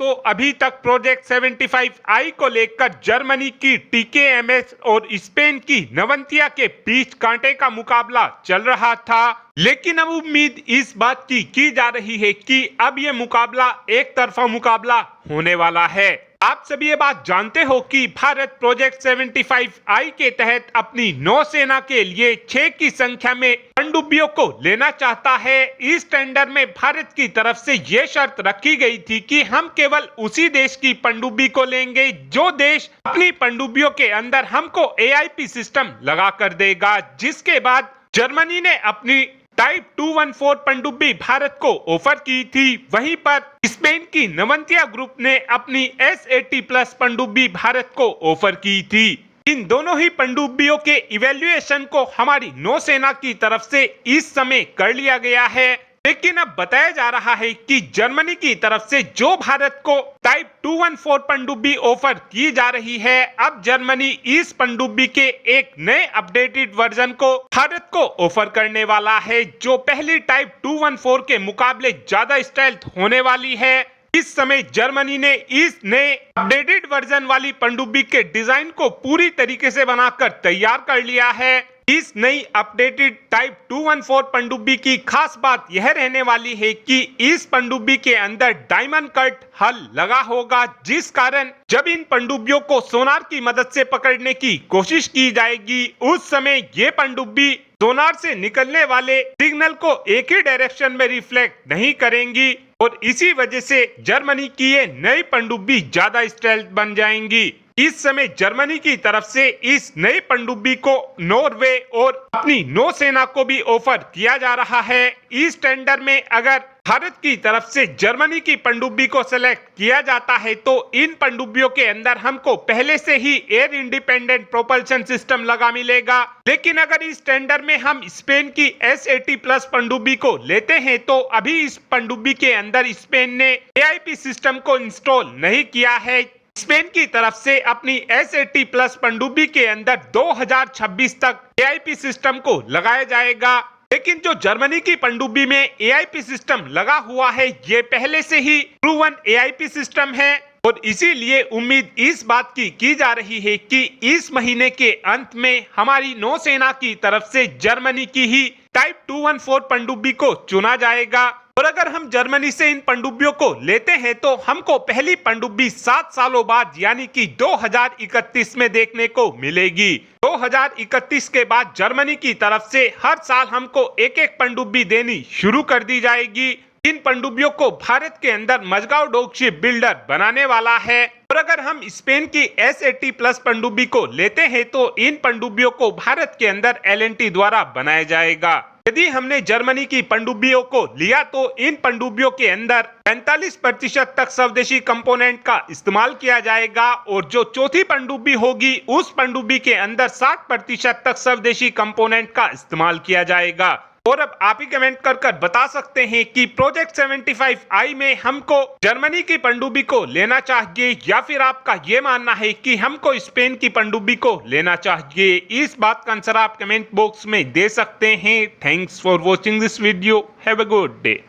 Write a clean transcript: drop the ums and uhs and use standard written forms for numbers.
दोस्तों, अभी तक प्रोजेक्ट 75I को लेकर जर्मनी की टीकेएमएस और स्पेन की नवंतिया के बीच कांटे का मुकाबला चल रहा था। लेकिन अब उम्मीद इस बात की जा रही है कि अब ये मुकाबला एक तरफा मुकाबला होने वाला है। आप सभी ये बात जानते हो कि भारत प्रोजेक्ट 75I के तहत अपनी नौसेना के लिए 6 की संख्या में पनडुब्बियों को लेना चाहता है। इस टेंडर में भारत की तरफ से ये शर्त रखी गई थी कि हम केवल उसी देश की पनडुब्बी को लेंगे जो देश अपनी पनडुब्बियों के अंदर हमको AIP सिस्टम लगा कर देगा। जिसके बाद जर्मनी ने अपनी टाइप 214 पनडुब्बी भारत को ऑफर की थी। वहीं पर स्पेन की नवंतिया ग्रुप ने अपनी S80+ पनडुब्बी भारत को ऑफर की थी। इन दोनों ही पनडुब्बियों के इवैल्यूएशन को हमारी नौसेना की तरफ से इस समय कर लिया गया है। लेकिन अब बताया जा रहा है कि जर्मनी की तरफ से जो भारत को टाइप 214 पनडुब्बी ऑफर की जा रही है, अब जर्मनी इस पनडुब्बी के एक नए अपडेटेड वर्जन को भारत को ऑफर करने वाला है, जो पहली टाइप 214 के मुकाबले ज्यादा स्टाइल्थ होने वाली है। इस समय जर्मनी ने इस नए अपडेटेड वर्जन वाली पनडुब्बी के डिजाइन को पूरी तरीके से बनाकर तैयार कर लिया है। इस नई अपडेटेड टाइप 214 पनडुब्बी की खास बात यह रहने वाली है कि इस पनडुब्बी के अंदर डायमंड कट हल लगा होगा, जिस कारण जब इन पनडुब्बियों को सोनार की मदद से पकड़ने की कोशिश की जाएगी, उस समय ये पनडुब्बी सोनार से निकलने वाले सिग्नल को एक ही डायरेक्शन में रिफ्लेक्ट नहीं करेंगी और इसी वजह से जर्मनी की ये नई पनडुब्बी ज्यादा स्टाइल्थ बन जाएंगी। इस समय जर्मनी की तरफ से इस नई पनडुब्बी को नॉर्वे और अपनी नौसेना को भी ऑफर किया जा रहा है। इस टेंडर में अगर भारत की तरफ से जर्मनी की पनडुब्बी को सेलेक्ट किया जाता है तो इन पनडुब्बियों के अंदर हमको पहले से ही एयर इंडिपेंडेंट प्रोपल्शन सिस्टम लगा मिलेगा। लेकिन अगर इस टेंडर में हम स्पेन की S80+ पनडुब्बी को लेते हैं तो अभी इस पनडुब्बी के अंदर स्पेन ने AIP सिस्टम को इंस्टॉल नहीं किया है। स्पेन की तरफ से अपनी S80+ पनडुब्बी के अंदर 2026 तक AIP सिस्टम को लगाया जाएगा। लेकिन जो जर्मनी की पनडुब्बी में AIP सिस्टम लगा हुआ है, ये पहले से ही प्रूवन AIP सिस्टम है और इसीलिए उम्मीद इस बात की जा रही है कि इस महीने के अंत में हमारी नौसेना की तरफ से जर्मनी की ही टाइप 214 पनडुब्बी को चुना जाएगा। और अगर हम जर्मनी से इन पनडुब्बियों को लेते हैं तो हमको पहली पनडुब्बी 7 सालों बाद यानी कि 2031 में देखने को मिलेगी। 2031 के बाद जर्मनी की तरफ से हर साल हमको एक एक पनडुब्बी देनी शुरू कर दी जाएगी। इन पनडुब्बियों को भारत के अंदर मजगांव डॉक शिप बिल्डर बनाने वाला है। और अगर हम स्पेन की S80+ पनडुब्बी को लेते हैं तो इन पनडुब्बियों को भारत के अंदर L&T द्वारा बनाया जाएगा। यदि हमने जर्मनी की पनडुब्बियों को लिया तो इन पनडुब्बियों के अंदर 45% तक स्वदेशी कंपोनेंट का इस्तेमाल किया जाएगा और जो चौथी पनडुब्बी होगी उस पनडुब्बी के अंदर 60% तक स्वदेशी कंपोनेंट का इस्तेमाल किया जाएगा। और अब आप ही कमेंट कर बता सकते हैं कि प्रोजेक्ट 75I में हमको जर्मनी की पनडुब्बी को लेना चाहिए या फिर आपका ये मानना है कि हमको स्पेन की पनडुब्बी को लेना चाहिए। इस बात का आंसर आप कमेंट बॉक्स में दे सकते हैं। Thanks for watching this video. Have a good day.